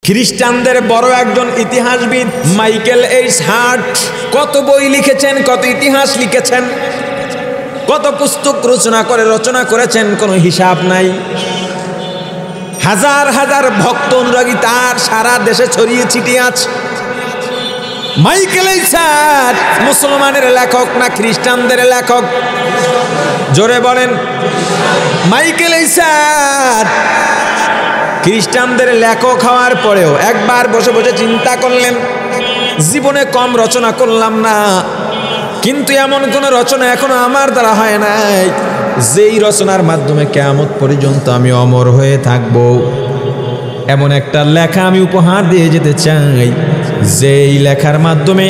খ্রিস্টানদের বড় একজন ইতিহাসবিদ মাইকেল এইচ হার্ট কত বই লিখেছেন, কত ইতিহাস লিখেছেন, কত পুস্তক রচনা করেছেন, কোনো হিসাব নাই। হাজার হাজার ভক্ত অনুরাগী তার সারা দেশে ছড়িয়ে ছিটিয়ে আছে। মাইকেল এইচ হার্ট মুসলমানের লেখক না খ্রিস্টানদের লেখক? জোরে বলেন। মাইকেল এইচ হার্ট খ্রিস্টানদের লেখক হওয়ার পরেও একবার বসে বসে চিন্তা করলেন, জীবনে কম রচনা করলাম না, কিন্তু এমন কোন রচনা এখনো আমার দ্বারা হয় নাই যেই রচনার মাধ্যমে কিয়ামত পর্যন্ত আমি অমর হয়ে থাকব। এমন একটা লেখা আমি উপহার দিয়ে যেতে চাই, যেই লেখার মাধ্যমে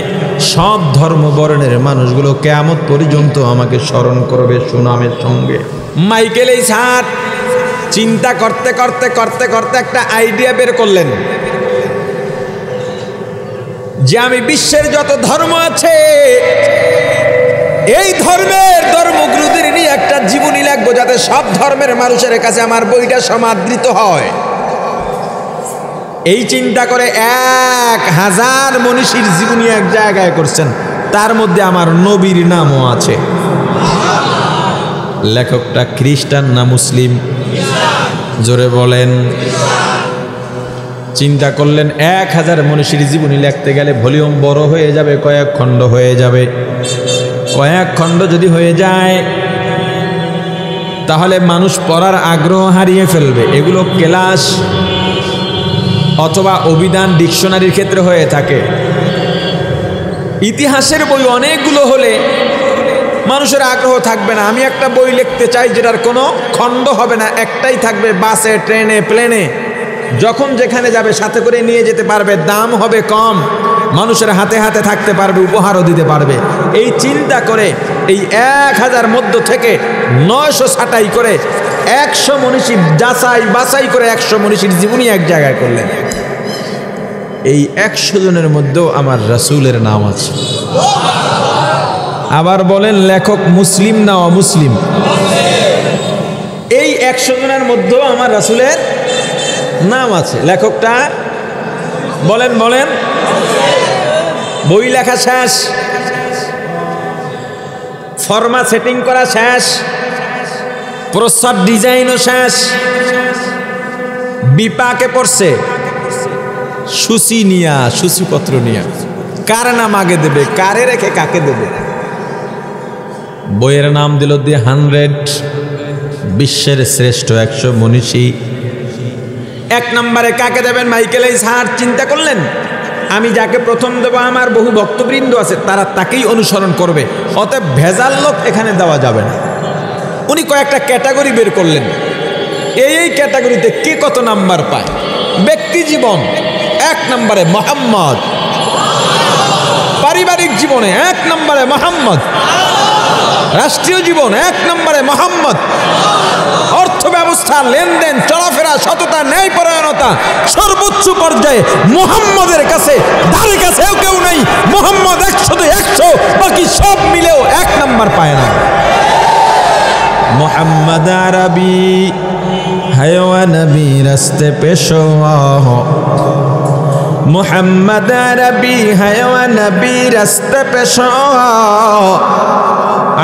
সব ধর্ম বর্ণের মানুষগুলো কিয়ামত পর্যন্ত আমাকে স্মরণ করবে সুনামের সঙ্গে। মাইকেল এইচ হার্ট চিন্তা করতে করতে করতে করতে একটা আইডিয়া বের করলেন যে আমি বিশ্বের যত ধর্ম আছে এই ধর্মের ধর্মগুরুদের নিয়ে একটা জীবনী লিখবো, যাতে সব ধর্মের মানুষের কাছে আমার বইটা সমাদৃত হয়। এই চিন্তা করে 1000 মনীষীর জীবনী এক জায়গায় করছেন, তার মধ্যে আমার নবীর নামও আছে। লেখকটা খ্রিস্টান না মুসলিম? জোরে বলেন। চিন্তা করলেন 1000 মনীষীর জীবনী লিখতে গেলে ভলিউম বড় হয়ে যাবে, কয়েক খণ্ড হয়ে যাবে। কয়েক খণ্ড যদি হয়ে যায় তাহলে মানুষ পড়ার আগ্রহ হারিয়ে ফেলবে। এগুলো ক্লাস অথবা অভিধান ডিকশনারির ক্ষেত্রে হয়ে থাকে। ইতিহাসের বই অনেকগুলো হলে মানুষের আগ্রহ থাকবে না। আমি একটা বই লিখতে চাই যেটার কোনো খণ্ড হবে না, একটাই থাকবে, বাসে ট্রেনে প্লেনে যখন যেখানে যাবে সাথে করে নিয়ে যেতে পারবে, দাম হবে কম, মানুষের হাতে হাতে থাকতে পারবে, উপহারও দিতে পারবে। এই চিন্তা করে এই 1000 মধ্য থেকে 900 ছাঁটাই করে 100 মনীষী যাচাই বাছাই করে 100 মনীষীর জীবনী এক জায়গায় করলেন। এই 100 জনের মধ্যেও আমার রাসূলের নাম আছে। আবার বলেন, লেখক মুসলিম না অমুসলিম? এই 100 জনের মধ্যেও আমার রাসূলের নাম আছে। লেখকটা বলেন বলেন। বই লেখা শেষ, ফরমা সেটিং করা শেষ, প্রসাদ ডিজাইনও শেষ, বিপাকে পড়ছে, সূচিপত্র নিয়া কার নাম আগে দেবে, কারে রেখে কাকে দেবে। বইয়ের নাম দিল দি 100, বিশ্বের শ্রেষ্ঠ 100 মনীষী। 1 নম্বরে কাকে দেবেন? মাইকেল এইচ হার্ট চিন্তা করলেন, আমি যাকে প্রথম দেব আমার বহু ভক্তবৃন্দ আছে, তারা তাকেই অনুসরণ করবে, অতএব ভেজাল লোক এখানে দেওয়া যাবে না। উনি কয়েকটা ক্যাটাগরি বের করলেন, এই ক্যাটাগরিতে কে কত নাম্বার পায়। ব্যক্তি জীবন 1 নম্বরে মুহাম্মদ, পারিবারিক জীবনে 1 নম্বরে মুহাম্মদ, রাষ্ট্রীয় জীবন 1 নম্বরে মুহাম্মদ, অর্থ ব্যবস্থা, লেনদেন, চলাফেরা, সততা, ন্যায়পরায়ণতা সর্বোচ্চ পর্যায়ে মুহাম্মদের কাছে, ধারে কাছেও কেউ নেই। মুহাম্মদ 100, বাকি সব মিলেও 1 নাম্বার পায় না। মুহাম্মদ আরবি হায়ওয়া নবী রাস্তে পেশোয়া, মুহাম্মদ আরবি হায়ওয়া নবী রাস্তে পেশোয়া,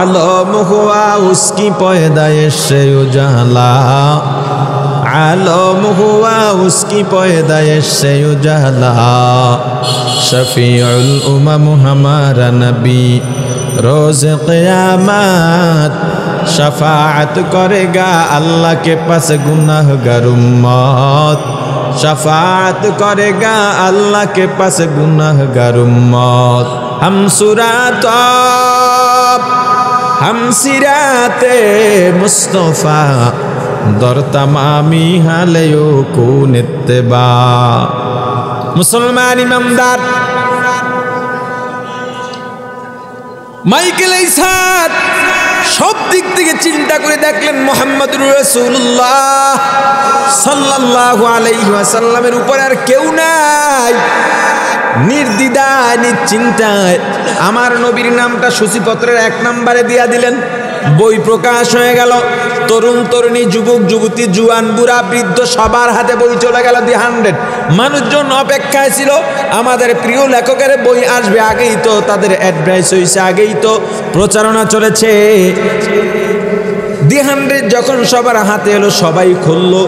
आलम हुआ उसकी पैदाइश से उजाला, आलम हुआ उसकी पैदाइश से उजाला, शफीउल उमम हमारा नबी रोज क़यामत शफाअत करेगा अल्लाह के पास गुनाहगार उम्मत, शफाअत करेगा अल्लाह के पास गुनाहगार उम्मत। हम सुरात हम सिराते मुस्तफा दर तमामी हालेयो कुन इत्तिबा। मुसलमान इमामदार মাইকেল এইচ হার্ট সব দিক থেকে চিন্তা করে দেখলেন মুহাম্মদুর রাসূলুল্লাহ সাল্লাল্লাহু আলাইহি ওয়াসাল্লামের উপর আর কেউ নাই। নির্দ্বিধায় নিশ্চিন্তায় আমার নবীর নামটা সূচিপত্রের 1 নম্বরে দিয়া দিলেন। বই প্রকাশ হয়ে গেল। তরুণ তরুণী, যুবক যুবতী, জুয়ান বুড়া বৃদ্ধ সবার হাতে বই চলে গেল। দি 100 মানুষজন অপেক্ষায় ছিল আমাদের প্রিয় লেখকের বই আসবে। আগেই তো তাদের অ্যাডভাইস হয়েছে, আগেই তো প্রচারণা চলেছে। দি 100 যখন সবার হাতে এলো, সবাই খুললো।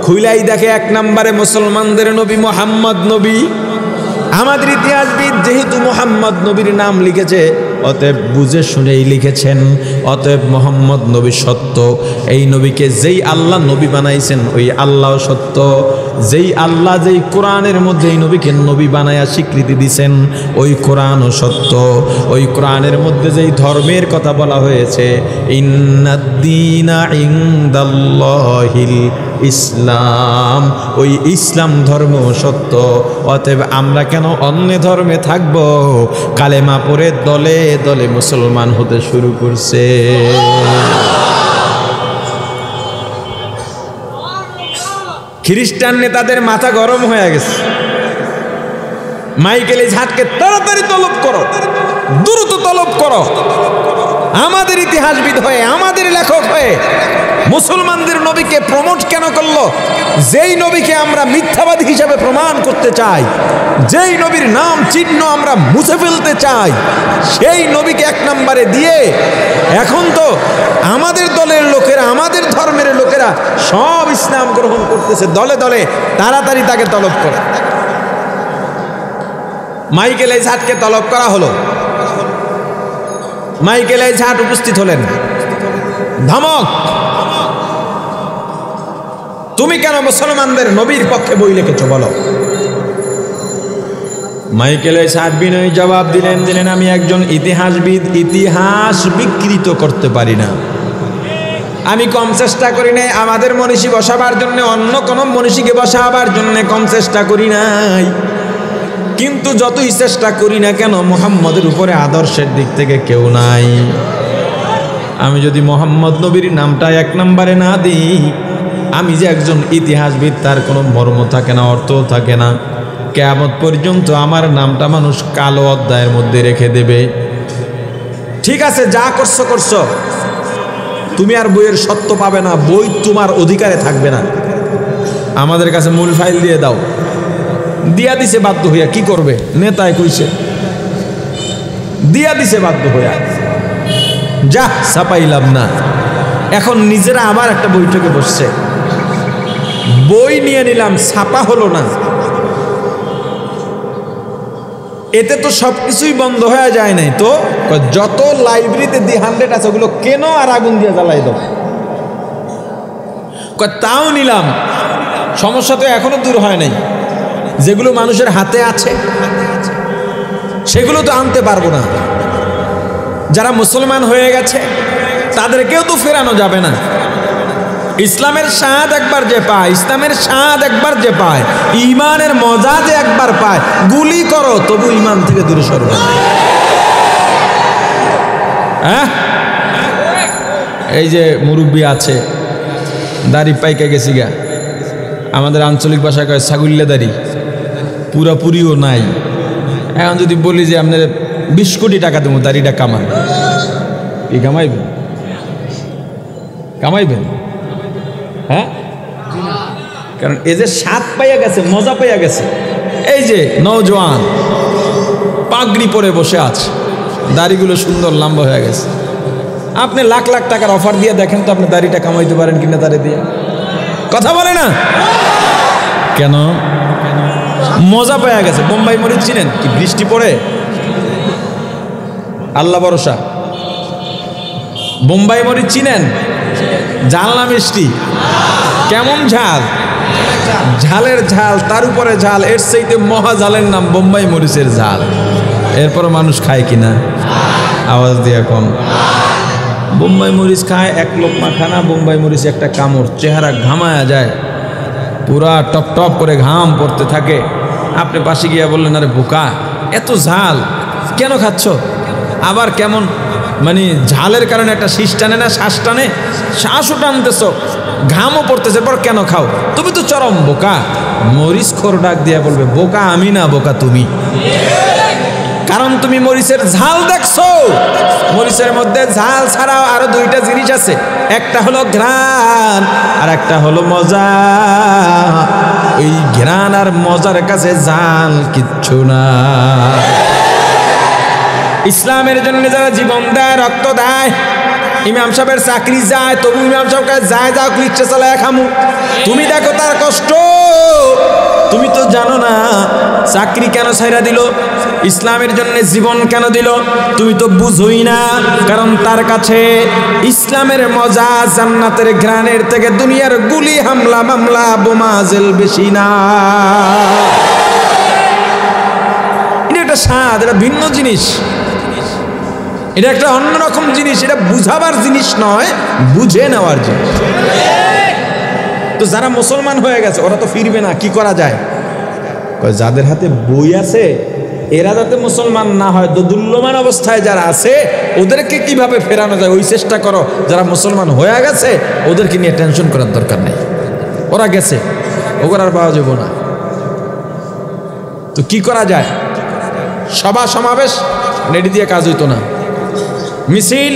খুইলাই দেখে 1 নম্বরে মুসলমানদের নবী মুহাম্মদ নবী। আমাদের ইতিহাসবিদ যেহেতু মুহাম্মদ নবীর নাম লিখেছে, অতএব বুঝে শুনেই লিখেছেন, অতএব মুহাম্মদ নবী সত্য। এই নবীকে যেই আল্লাহ নবী বানাইছেন ওই আল্লাহ সত্য। যেই আল্লাহ যেই কোরআনের মধ্যে এই নবীকে নবী বানায়া স্বীকৃতি দিছেন ওই কোরআনও সত্য। ওই কোরআনের মধ্যে যেই ধর্মের কথা বলা হয়েছে, ইন্নাদ-দীনা ইনদাল্লাহিল ইসলাম, ওই ইসলাম ধর্ম সত্য। অতএব আমরা কেন অন্য ধর্মে থাকব? কালেমা পড়ে দলে দলে মুসলমান হতে শুরু করছে। খ্রিস্টান নেতাদের মাথা গরম হয়ে গেছে। মাইকেল ইসহাককে তাড়াতাড়ি তলব করো, দ্রুত তলব করো। আমাদের ইতিহাসবিদ হয়ে, আমাদের লেখক হয়ে মুসলমানদের নবীকে প্রমোট কেন করলো? যেই নবীকে আমরা মিথ্যাবাদী হিসাবে প্রমাণ করতে চাই, যেই নবীর নাম চিহ্ন আমরা মুছে ফেলতে চাই, সেই নবীকে 1 নম্বরে দিয়ে এখন তো আমাদের দলের লোকেরা, আমাদের ধর্মের লোকেরা সব ইসলাম গ্রহণ করতেছে দলে দলে। তাড়াতাড়ি তাকে তলব করে। মাইকেল ইসহাককে তলব করা হলো। মাইকেল ইসহাক উপস্থিত হলেন। ধমক, তুমি কেন মুসলমানদের নবীর পক্ষে বই লিখেছো বলো? মাইকেল ইসহাক বিনয়ী জবাব দিলেন, আমি একজন ইতিহাসবিদ, ইতিহাস বিকৃত করতে পারি না। আমি কম চেষ্টা করি নাই আমাদের মনীষী বসাবার জন্য, অন্য কোন মনীষীকে বসাবার জন্য কম চেষ্টা করি নাই। কিন্তু যতই চেষ্টা করি না কেন, মুহাম্মদের উপরে আদর্শের দিক থেকে কেউ নাই। আমি যদি মুহাম্মদ নবীর নামটা 1 নম্বরে না দিই, আমি যে একজন ইতিহাসবিদ তার কোনো মর্ম থাকে না, অর্থ থাকে না। কিয়ামত পর্যন্ত আমার নামটা মানুষ কালো অধ্যায়ের মধ্যে রেখে দেবে। ঠিক আছে, যা করছো করছো, তুমি আর বইয়ের সত্য পাবে না, বই তোমার অধিকারে থাকবে না। আমাদের কাছে মূল ফাইল দিয়ে দাও। দিয়া দিছে বাধ্য হইয়া, কি করবে? নেতায় কইছে, দিয়া দিছে বাধ্য হইয়া, যা ছাপাইলাম না। এখন নিজেরা আবার একটা বৈঠকে বসছে, বই নিয়ে নিলাম, ছাপা হলো না। এতে তো সবকিছুই বন্ধ হয়ে যায় নাই তো? যত লাইব্রেরিতে দি 100 আছে ওগুলো কেন আর আগুন দিয়ে জ্বালাই দাও। তাও নিলাম, সমস্যা তো এখনো দূর হয় নাই। যেগুলো মানুষের হাতে আছে সেগুলো তো আনতে পারবো না। যারা মুসলমান হয়ে গেছে তাদেরকেও তো ফেরানো যাবে না। ইসলামের স্বাদ একবার যে পায়, ইসলামের স্বাদ একবার যে পায়, ইমানের মজা যে একবার পায়, গুলি করো তবু ইমান থেকে দূরে সরবে না। হ্যাঁ, এই যে মুরব্বী আছে, দাড়ি পাইকা গেছি গা, আমাদের আঞ্চলিক ভাষায় কয় ছাগুল্লে দাড়ি, পুরাপুরিও নাই। এখন যদি বলি যে আপনার 20 কোটি টাকা দেবো দাড়িটা কামান, কি কামাইবেন? কামাইবেন? হ্যাঁ, কারণ এই যে স্বাদ পাইয়া গেছে, মজা পাইয়া গেছে। এই যে নওজোয়ান পাগড়ি পরে বসে আছে, দাড়িগুলো সুন্দর লম্বা হয়ে গেছে। আপনি লাখ লাখ টাকার অফার দিয়ে দেখেন তো আপনি দাড়িটা কামাইতে পারেন কিনা দাড়ি দিয়ে। কথা বলে না কেন? মজা পাইয়া গেছে। বোম্বাই মরিচ চিনেন? কি বৃষ্টি পড়ে, আল্লাহ ভরসা। বোম্বাই মরিচ চিনেন? ঝাল না মিষ্টি? কেমন ঝাল? ঝালের ঝাল, তার উপরে ঝাল, এর চাইতে মহা ঝালের নাম বোম্বাই মরিচের ঝাল। এরপর মানুষ খায় কিনা? আওয়াজ দিয়ে কম। বোম্বাই মরিচ খায়, এক লোকমা খানা বোম্বাই মরিচ একটা কামড়, চেহারা ঘামায়া যায়, পুরা টপ টপ করে ঘাম পড়তে থাকে। আপনি পাশে গিয়া বললেন, আরে বোকা, এত ঝাল কেন খাচ্ছ? আবার কেমন মানে ঝালের কারণে একটা শীষ টানে না, শ্বাস টানে, শ্বাসও টানতেছ, ঘামও পড়তেছে, পর কেন খাও? তুমি তো চরম বোকা। মরিচ খোর ডাক দিয়া বলবে, বোকা আমি না, বোকা তুমি। কারণ তুমি মরিচের ঝাল দেখছো, মরিচের মধ্যে ঝাল ছাড়াও আরো দুইটা জিনিস আছে, একটা হলো ঘ্রাণ আর একটা হলো মজা। ওই ঘ্রাণ আর মজার কাছে ঝাল কিচ্ছু না। ইসলামের জন্য যারা জীবন দেয়, রক্ত দেয়, ইমাম সাহেবের চাকরি যায়, তবু ইমাম সাহেব যায় যাও রিক্সা চালায় খামু, তুমি দেখো তার কষ্ট। তুমি তো জানো না চাকরি কেন ছাইরা দিল, ইসলামের জন্য জীবন কেন দিল, তুমি তো বুঝোই না। কারণ তার কাছে ইসলামের মজা জান্নাতের ঘ্রাণের থেকে দুনিয়ার গুলি হামলা মামলা বোমা জেল বেশি না। এটা একটা স্বাদ, এটা ভিন্ন জিনিস, এটা একটা অন্যরকম জিনিস, এটা বুঝাবার জিনিস নয়, বুঝে নেওয়ার জিনিস। তো যারা মুসলমান হয়ে গেছে ওরা তো ফিরবে না, কি করা যায়? যাদের হাতে বই আছে এরা যাতে মুসলমান না হয়, দোদুল্যমান অবস্থায় যারা আছে ওদেরকে কিভাবে ফেরানো যায় ওই চেষ্টা করো। যারা মুসলমান হয়ে গেছে ওদেরকে নিয়ে টেনশন করার দরকার নেই, ওরা গেছে, ওগুলো আর পাওয়া যাবে না। তো কি করা যায়? সভা সমাবেশ নেড়ি দিয়ে কাজ হইতো না, মিছিল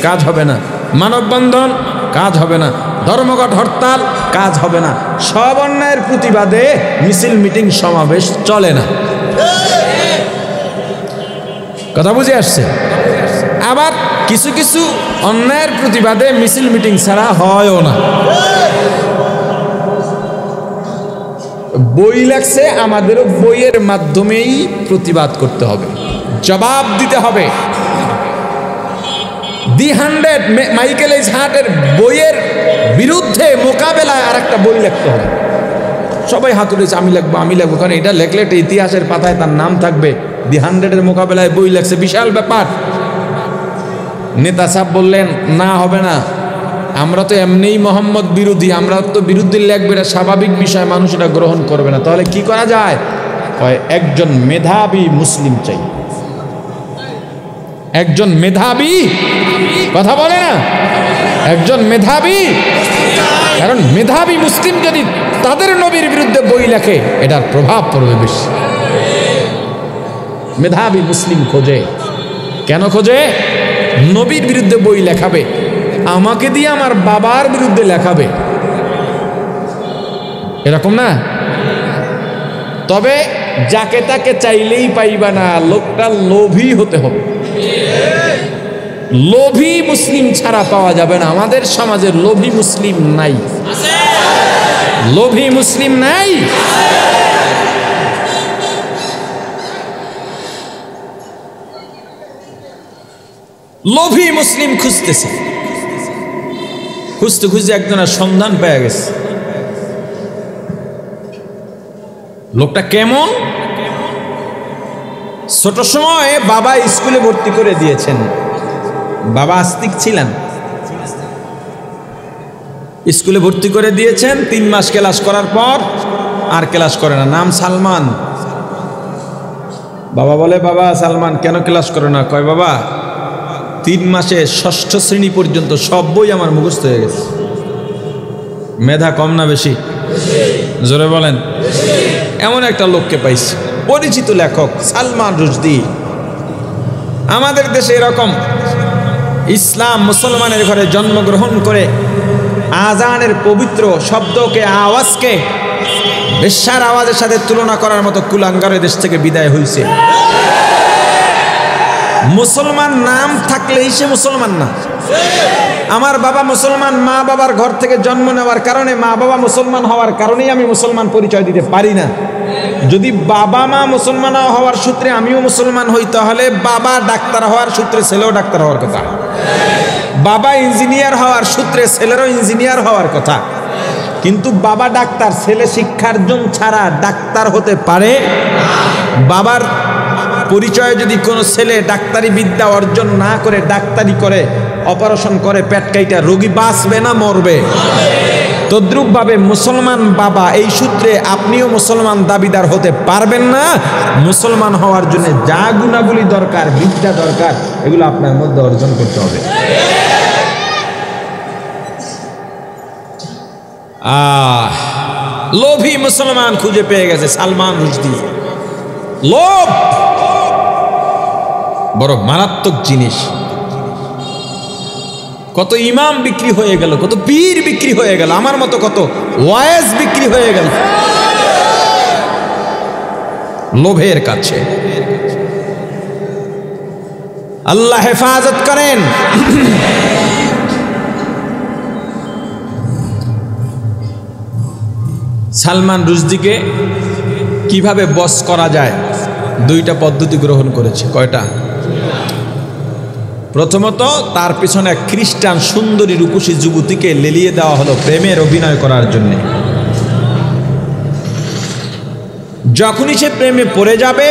কাজ হবে না, মানববন্ধন কাজ হবে না, ধর্মঘট হরতাল কাজ হবে না, সব অন্যায়ের প্রতিবাদে মিছিল মিটিং সমাবেশ চলে না। কথা বুঝে আসছে? আবার কিছু কিছু অন্যায়ের প্রতিবাদে মিছিল মিটিং ছাড়া হয়ও না। বই লেখছে, আমাদেরও বইয়ের মাধ্যমেই প্রতিবাদ করতে হবে, জবাব দিতে হবে। দি 100 মাইকেল এইচ হার্টের বইয়ের বিরুদ্ধে মোকাবেলায় আর একটা বই লিখতে হবে। সবাই হাত উঠেছে, আমি লিখবো আমি লিখবো, কারণ এটা লেখলে একটা ইতিহাসের পাতায় তার নাম থাকবে। দি 100 মোকাবেলায় বই লেখছে, বিশাল ব্যাপার। নেতা সাহেব বললেন না, হবে না, আমরা তো এমনিই মোহাম্মদ বিরোধী, আমরা তো বিরুদ্ধে লিখবে, এটা স্বাভাবিক বিষয়, মানুষ এটা গ্রহণ করবে না। তাহলে কি করা যায়? একজন মেধাবী মুসলিম চাই, একজন মেধাবী, কথা বলে না, একজন মেধাবী। কারণ মেধাবী মুসলিম যদি তাদের নবীর বিরুদ্ধে বই লেখে এটার প্রভাব পড়বে বেশি। মেধাবী মুসলিম খোঁজে, কেন খোঁজে? নবীর বিরুদ্ধে বই লেখাবে, আমাকে দিয়ে আমার বাবার বিরুদ্ধে লেখাবে, এরকম না। তবে যাকে তাকে চাইলেই পাইবা না, লোকটা লোভী হতে হবে। লোভী মুসলিম ছাড়া পাওয়া যাবে না। আমাদের সমাজে লোভী মুসলিম নাই, লোভী মুসলিম নাই। লোভী মুসলিম খুঁজতেছে, খুঁজতে খুঁজতে একজনের সন্ধান পেয়ে গেছে। লোকটা কেমন? ছোট সময়ে বাবা স্কুলে ভর্তি করে দিয়েছেন, বাবা আস্তিক ছিলেন, স্কুলে ভর্তি করে দিয়েছেন। 3 মাস ক্লাস করার পর আর ক্লাস করে না, নাম সালমান। বাবা বলে, বাবা সালমান কেন ক্লাস করে না? কয়, বাবা 3 মাসে 6ষ্ঠ শ্রেণী পর্যন্ত সব বই আমার মুখস্থ হয়ে গেছে। মেধা কম না বেশি? জোরে বলেন। এমন একটা লোককে পাইছি, পরিচিত লেখক সালমান রুশদি। আমাদের দেশে এরকম ইসলাম মুসলমানের ঘরে জন্মগ্রহণ করে আজানের পবিত্র শব্দকে, আওয়াজকে বেশ্যার আওয়াজের সাথে তুলনা করার মতো কুলাঙ্গারের দেশ থেকে বিদায় হয়েছে। মুসলমান নাম থাকলেই সে মুসলমান না। আমার বাবা মুসলমান, মা বাবার ঘর থেকে জন্ম নেওয়ার কারণে, মা বাবা মুসলমান হওয়ার কারণেই আমি মুসলমান পরিচয় দিতে পারি না। যদি বাবা মা মুসলমান হওয়ার সূত্রে আমিও মুসলমান হই, তাহলে বাবা ডাক্তার হওয়ার সূত্রে ছেলেও ডাক্তার হওয়ার কথা, বাবা ইঞ্জিনিয়ার হওয়ার সূত্রে ছেলেরও ইঞ্জিনিয়ার হওয়ার কথা। কিন্তু বাবা ডাক্তার, ছেলে শিক্ষার্জন ছাড়া ডাক্তার হতে পারে? বাবার পরিচয়ে যদি কোনো ছেলে ডাক্তারি বিদ্যা অর্জন না করে ডাক্তারি করে, অপারেশন করে পেট কাইটা, রোগী বাঁচবে না মরবে? তদ্রূপভাবে মুসলমান বাবা, এই সূত্রে আপনিও মুসলমান দাবিদার হতে পারবেন না। মুসলমান হওয়ার জন্য যা গুণাগুলি দরকার, বিদ্যা দরকার, এগুলো আপনার মধ্যে অর্জন করতে হবে। লোভী মুসলমান খুঁজে পেয়ে গেছে সালমান রুশদি। লোভ, বড় মারাত্মক জিনিস। কত ইমাম বিক্রি হয়ে গেল, কত পীর বিক্রি হয়ে গেল, আমার মতো কত ওয়াইজ বিক্রি হয়ে গেল লোভের কাছে। আল্লাহ হেফাজত করেন। সালমান রুশদিকে কিভাবে বস করা যায়, দুইটা পদ্ধতি গ্রহণ করেছে। কয়টা? প্রথমত, তার পিছনে এক খ্রিস্টান সুন্দরী রূপসী যুবতীকে লেলিয়ে দেওয়া হলো প্রেমের অভিনয় করার জন্য। যখনই সে প্রেমে পড়ে যাবে,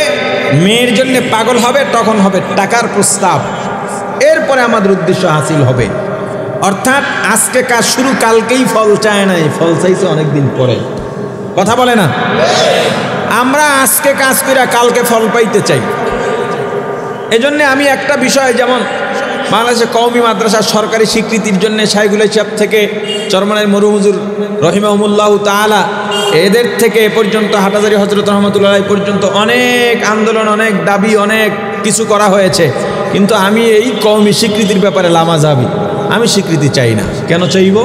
মেয়ের জন্য পাগল হবে, তখন হবে টাকার প্রস্তাব। এরপরে আমাদের উদ্দেশ্য হাসিল হবে। অর্থাৎ আজকে কাজ শুরু, কালকেই ফল চায় নাই, ফল চাইছে অনেকদিন পরে। কথা বলে না? আমরা আজকে কাজ করে কালকে ফল পাইতে চাই। এজন্য আমি একটা বিষয়, যেমন বাংলাদেশে কওমি মাদ্রাসার সরকারি স্বীকৃতির জন্য শাইখুল হিসাব থেকে চরমনাইয়ের মরহুম হুজুর রহিমাহুমুল্লাহ তাআলা, এদের থেকে এ পর্যন্ত হাটাজারি হযরত রহমাতুল্লাহ পর্যন্ত অনেক আন্দোলন, অনেক দাবি, অনেক কিছু করা হয়েছে। কিন্তু আমি এই কওমি স্বীকৃতির ব্যাপারে লামাযাবি, আমি স্বীকৃতি চাই না। কেন চাইব?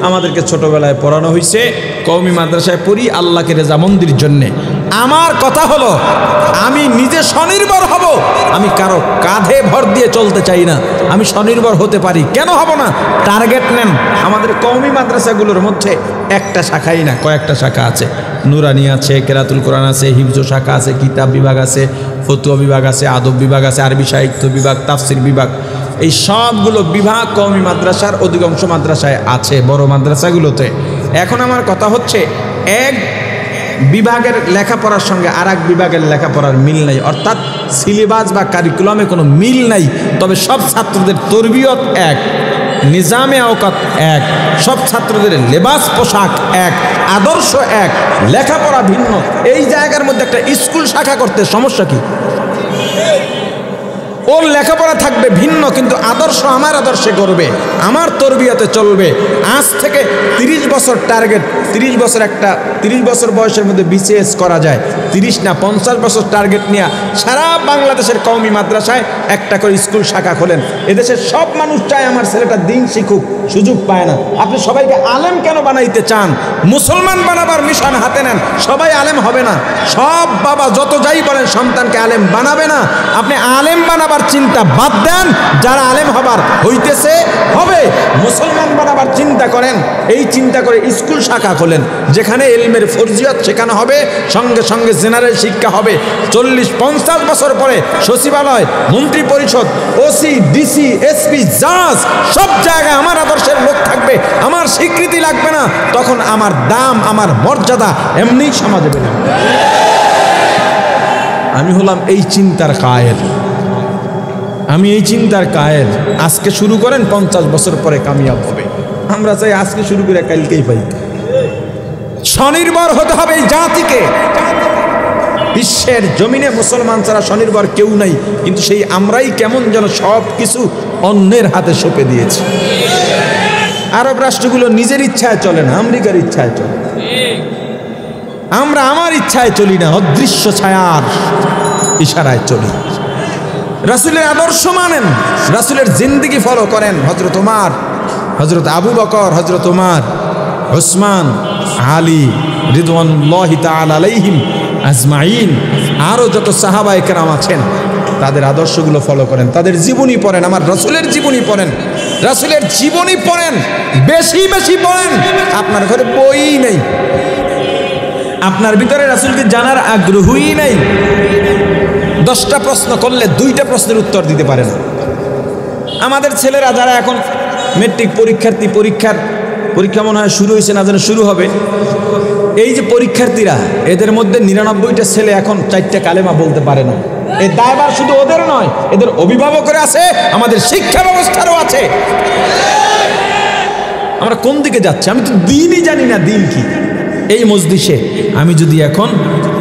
আমাদেরকে ছোটবেলায় পড়ানো হয়েছে কওমি মাদ্রাসায় পড়ি আল্লাহকে রেজামন্দির জন্যে। আমার কথা হলো, আমি নিজে স্বনির্ভর হব, আমি কারো কাঁধে ভর দিয়ে চলতে চাই না। আমি স্বনির্ভর হতে পারি, কেন হব না? টার্গেট নেন। আমাদের কওমি মাদ্রাসাগুলোর মধ্যে একটা শাখাই না, কয়েকটা শাখা আছে। নুরানি আছে, কেরাতুল কোরআন আছে, হিফজ শাখা আছে, কিতাব বিভাগ আছে, ফতুয়া বিভাগ আছে, আদব বিভাগ আছে, আরবি সাহিত্য বিভাগ, তাফসির বিভাগ। এই সবগুলো বিভাগ কওমি মাদ্রাসার অধিকাংশ মাদ্রাসায় আছে, বড় মাদ্রাসাগুলোতে। এখন আমার কথা হচ্ছে, এক বিভাগের লেখাপড়ার সঙ্গে আর এক বিভাগের লেখাপড়ার মিল নাই, অর্থাৎ সিলেবাস বা কারিকুলামে কোনো মিল নাই। তবে সব ছাত্রদের তরবিয়ত এক, নিজামে আওকাত এক, সব ছাত্রদের লেবাস পোশাক এক, আদর্শ এক, লেখাপড়া ভিন্ন। এই জায়গার মধ্যে একটা স্কুল শাখা করতে সমস্যা কি? ওর লেখাপড়া থাকবে ভিন্ন, কিন্তু আদর্শ আমার আদর্শে করবে, আমার তরবিয়তে চলবে। আজ থেকে 30 বছর টার্গেট, 30 বছর একটা 30 বছর বয়সের মধ্যে বিসিএস করা যায়, 30 না 50 বছর টার্গেট নিয়ে সারা বাংলাদেশের কওমি মাদ্রাসায় একটা করে স্কুল শাখা খোলেন। এদেশের সব মানুষ চায় আমার ছেলেটা দিন শিখুক, সুযোগ পায় না। আপনি সবাইকে আলেম কেন বানাইতে চান? মুসলমান বানাবার মিশন হাতে নেন। সবাই আলেম হবে না, সব বাবা যত যাই বলেন সন্তানকে আলেম বানাবে না। আপনি আলেম বানাবার চিন্তা বাদ দেন, যারা আলেম হবার হইতেছে হবে। মুসলমান বানাবার চিন্তা করেন, এই চিন্তা করে স্কুল শাখা খোলেন, যেখানে ইলমের ফরজিয়ত শেখানো হবে, সঙ্গে সঙ্গে জেনারেল শিক্ষা হবে। 40-50 বছর পরে সচিবালয়, মন্ত্রী পরিষদ, ওসি, ডিসি, এসপি, জাজ সব জায়গায় আমার আদর্শের লোক থাকবে, আমার স্বীকৃতি লাগবে না। তখন আমার দাম, আমার মর্যাদা এমনিই সমাজে বেড়ে যাবে। আমি হলাম এই চিন্তার কায়েল, আমি এই চিন্তার কায়েল। আজকে শুরু করেন, 50 বছর পরে কামিয়াব হবে। আমরা চাই আজকে শুরু করে কালকেই পাই। স্বনির্ভর হতে হবে এই জাতিকে। বিশ্বের জমিনে মুসলমান ছাড়া স্বনির্ভর কেউ নাই, কিন্তু সেই আমরাই কেমন যেন সব কিছু অন্যের হাতে সঁপে দিয়েছি। আরব রাষ্ট্রগুলো নিজের ইচ্ছায় চলে না, আমেরিকার ইচ্ছায় চলে। আমরা আমার ইচ্ছায় চলি না, অদৃশ্য ছায়ার ইশারায় চলি। রাসূলের আদর্শ মানেন, রাসূলের জিন্দেগি ফলো করেন। হযরত ওমর, হযরত আবু বকর, হযরত ওমর, উসমান, আলী রিদওয়ানুল্লাহি তাআলা আলাইহিম আজমাইন, আরও যত সাহাবায়ে কেরাম আছেন, তাদের আদর্শগুলো ফলো করেন, তাদের জীবনী পড়েন। আমার রাসূলের জীবনী পড়েন, রাসূলের জীবনী পড়েন, বেশি বেশি পড়েন। আপনার ঘরে বই নেই, আপনার ভিতরে রাসূলকে জানার আগ্রহই নাই। 10টা প্রশ্ন করলে 2টা প্রশ্নের উত্তর দিতে পারে না। আমাদের ছেলেরা যারা এখন মেট্রিক পরীক্ষার্থী, পরীক্ষা মনে হয় শুরু হয়েছে, না যেন শুরু হবে। এই যে পরীক্ষার্থীরা, এদের মধ্যে 99টা ছেলে এখন 4টা কালেমা বলতে পারে না। এই দায়ভার শুধু ওদের নয়, এদের অভিভাবকের আছে, আমাদের শিক্ষা ব্যবস্থারও আছে। আমরা কোন দিকে যাচ্ছি? আমি তো দিনই জানি না, দিন কি। এই মজলিসে আমি যদি এখন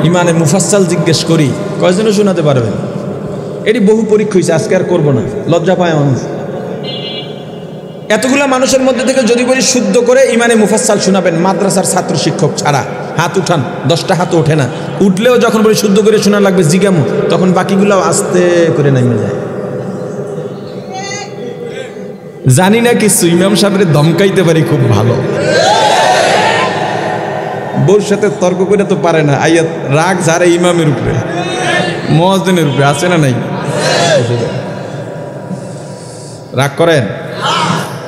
ইমানে মুফাসসাল জিজ্ঞেস করি, কয়জনে শোনাতে পারবেন? এটি বহু পরীক্ষা হয়েছে, আজকে আর করবো না, লজ্জা পায় মানুষ। এতগুলা মানুষের মধ্যে থেকে যদি বলি শুদ্ধ করে ইমানে মুফাসসাল শোনাবেন, মাদ্রাসার ছাত্র শিক্ষক ছাড়া, হাত উঠান। 10টা হাত ওঠে না। উঠলেও যখন বলি শুদ্ধ করে শোনা লাগবে জিজ্ঞামু, তখন বাকিগুলো আস্তে করে নেমে যায়। জানি না কিছু, ইমাম সাহেবের ধমকাইতে পারি খুব ভালো। বউর সাথে তর্ক করে তো পারে না, আইয়া রাগ ঝাড়ে ইমামের উপরে, মুয়াজ্জিনের উপরে, আছে না নাই? রাগ করেন?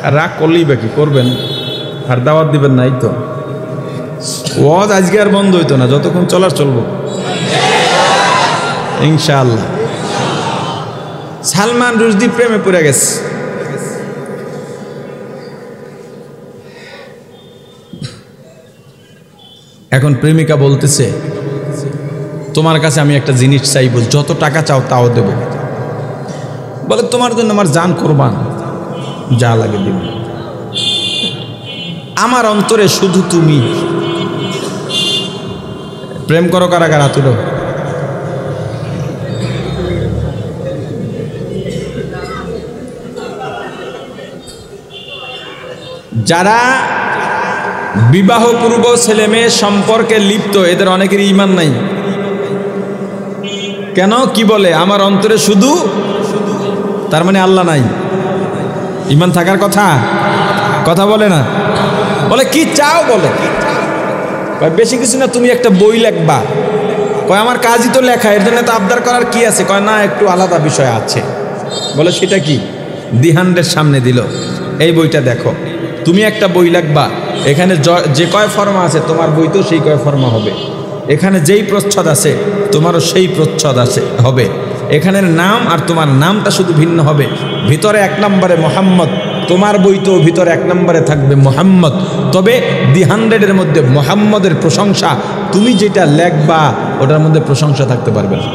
আর রাগ করলেই বাকি করবেন, আর দাওয়াত দিবেন নাই তো। ওয়াজ আজকে আর বন্ধ হইতো না, যতক্ষণ চলার চলবো ইনশাআল্লাহ। সালমান রুশদি প্রেমে পড়ে গেছে। এখন প্রেমিকা বলতেছে, তোমার কাছে আমি একটা জিনিস চাইবো, যত টাকা চাও তাও দেব। বলে, তোমার জন্য আমার জান কোরবান, যা লাগে দেব। আমার অন্তরে শুধু তুমি। প্রেম করো কারা কারা তুলো। যারা বিবাহ পূর্ব ছেলে মেয়ে সম্পর্কে লিপ্ত, এদের অনেকেরই ঈমান নাই। কেন? কি বলে? আমার অন্তরে শুধু, তার মানে আল্লাহ নাই। ঈমান থাকার কথা, কথা বলে না। বলে কি চাও? বলে বেশি কিছু না, তুমি একটা বই লেখবা। কয় আমার কাজই তো লেখা, এর জন্য তো আবদার করার কি আছে? কয় না, একটু আলাদা বিষয় আছে। বলে সেটা কি? দিহান্ডের সামনে দিল, এই বইটা দেখো, তুমি একটা বই লিখবা, এখানে যে কয় ফর্মা আছে তোমার বইতেও সেই কয় ফর্মা হবে, এখানে যেই প্রচ্ছদ আছে তোমারও সেই প্রচ্ছদ আছে হবে, এখানের নাম আর তোমার নামটা শুধু ভিন্ন হবে, ভিতরে 1 নম্বরে মোহাম্মদ, তোমার বইতেও ভিতরে 1 নম্বরে থাকবে মোহাম্মদ। তবে দি 100-এর মধ্যে মোহাম্মদের প্রশংসা, তুমি যেটা লেখবা ওটার মধ্যে প্রশংসা থাকতে পারবে না।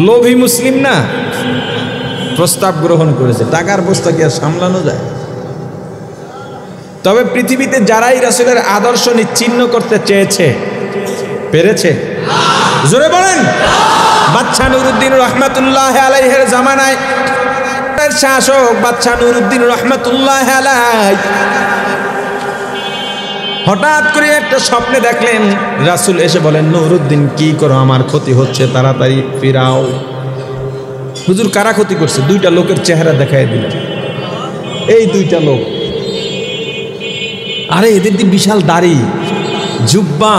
লোভী মুসলিম না, প্রস্তাব গ্রহণ করেছে, টাকার বস্তা কি আর সামলানো যায়? তবে পৃথিবীতে যারাই রাসূলের আদর্শ নিচ্ছিন্ন করতে চেয়েছে, পেরেছে? জোরে বলেন। বাদশাহ নুরউদ্দিন রহমাতুল্লাহ আলাইহির জামানায় শাসক বাদশাহ নুরউদ্দিন রহমাতুল্লাহ আলাইহি হঠাৎ করে একটা স্বপ্নে দেখলেন, রাসূল এসে বলেন, নুরউদ্দিন কি করো, আমার ক্ষতি হচ্ছে, তাড়াতাড়ি ফিরাও। হুজুর কারা ক্ষতি করছে? 2টা লোকের চেহারা দেখায় দিলেন। এই 2টা লোক, আরে এদের দিয়ে বিশাল দাড়ি, জুব্বা,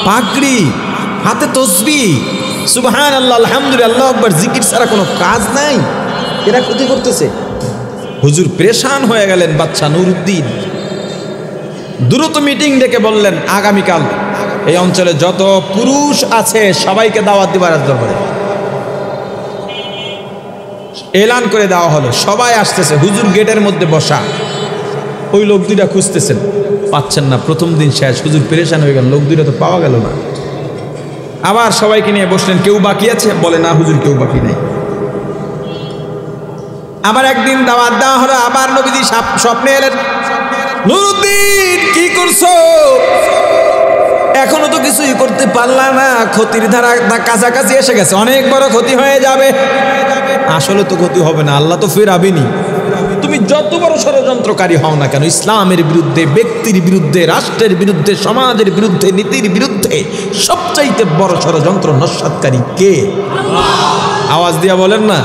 পাগড়ি, হাতে তসবিহ, সুবহানাল্লাহ, আলহামদুলিল্লাহ, আল্লাহু আকবার, জিকির ছাড়া কোনো কাজ নাই, এরা ক্ষতি করতেছে। হুজুর পেরেশান হয়ে গেলেন। বাদশাহ নুরউদ্দিন দ্রুত মিটিং ডেকে বললেন, আগামীকাল এই অঞ্চলে যত পুরুষ আছে সবাইকে দাওয়াত দিবার দরবারে। এলান করে দেওয়া হলো, সবাই আসতেছে। হুজুর গেটের মধ্যে বসা, ওই লোক 2টা খুঁজতেছেন, পাচ্ছেন না। প্রথম দিন শেষ, হুজুর পেরেশান হয়ে গেল, লোক 2টা তো পাওয়া গেল না। আবার সবাইকে নিয়ে বসলেন, কেউ বাকি আছে? বলে না হুজুর, কেউ বাকি নাই। আবার একদিন দাওয়াত দেওয়া হলো, আবার নবীজি স্বপ্নে এলেন, নুরউদ্দিন কি করছো? এখনো তো কিছুই করতে পারলা না, ক্ষতির ধারা কাছাকাছি এসে গেছে, অনেক বড় ক্ষতি হয়ে যাবে। আসলে তো ক্ষতি হবে না, আল্লাহ তো ফেরাবেনি। তুমি যত বড় ষড়যন্ত্রকারী হও না কেন, ইসলামের বিরুদ্ধে, ব্যক্তির বিরুদ্ধে, রাষ্ট্রের বিরুদ্ধে, সমাজের বিরুদ্ধে, নীতির বিরুদ্ধে সবচাইতে বড় ষড়যন্ত্র নস্যাৎকারী কে? আওয়াজ দিয়া বলেন না।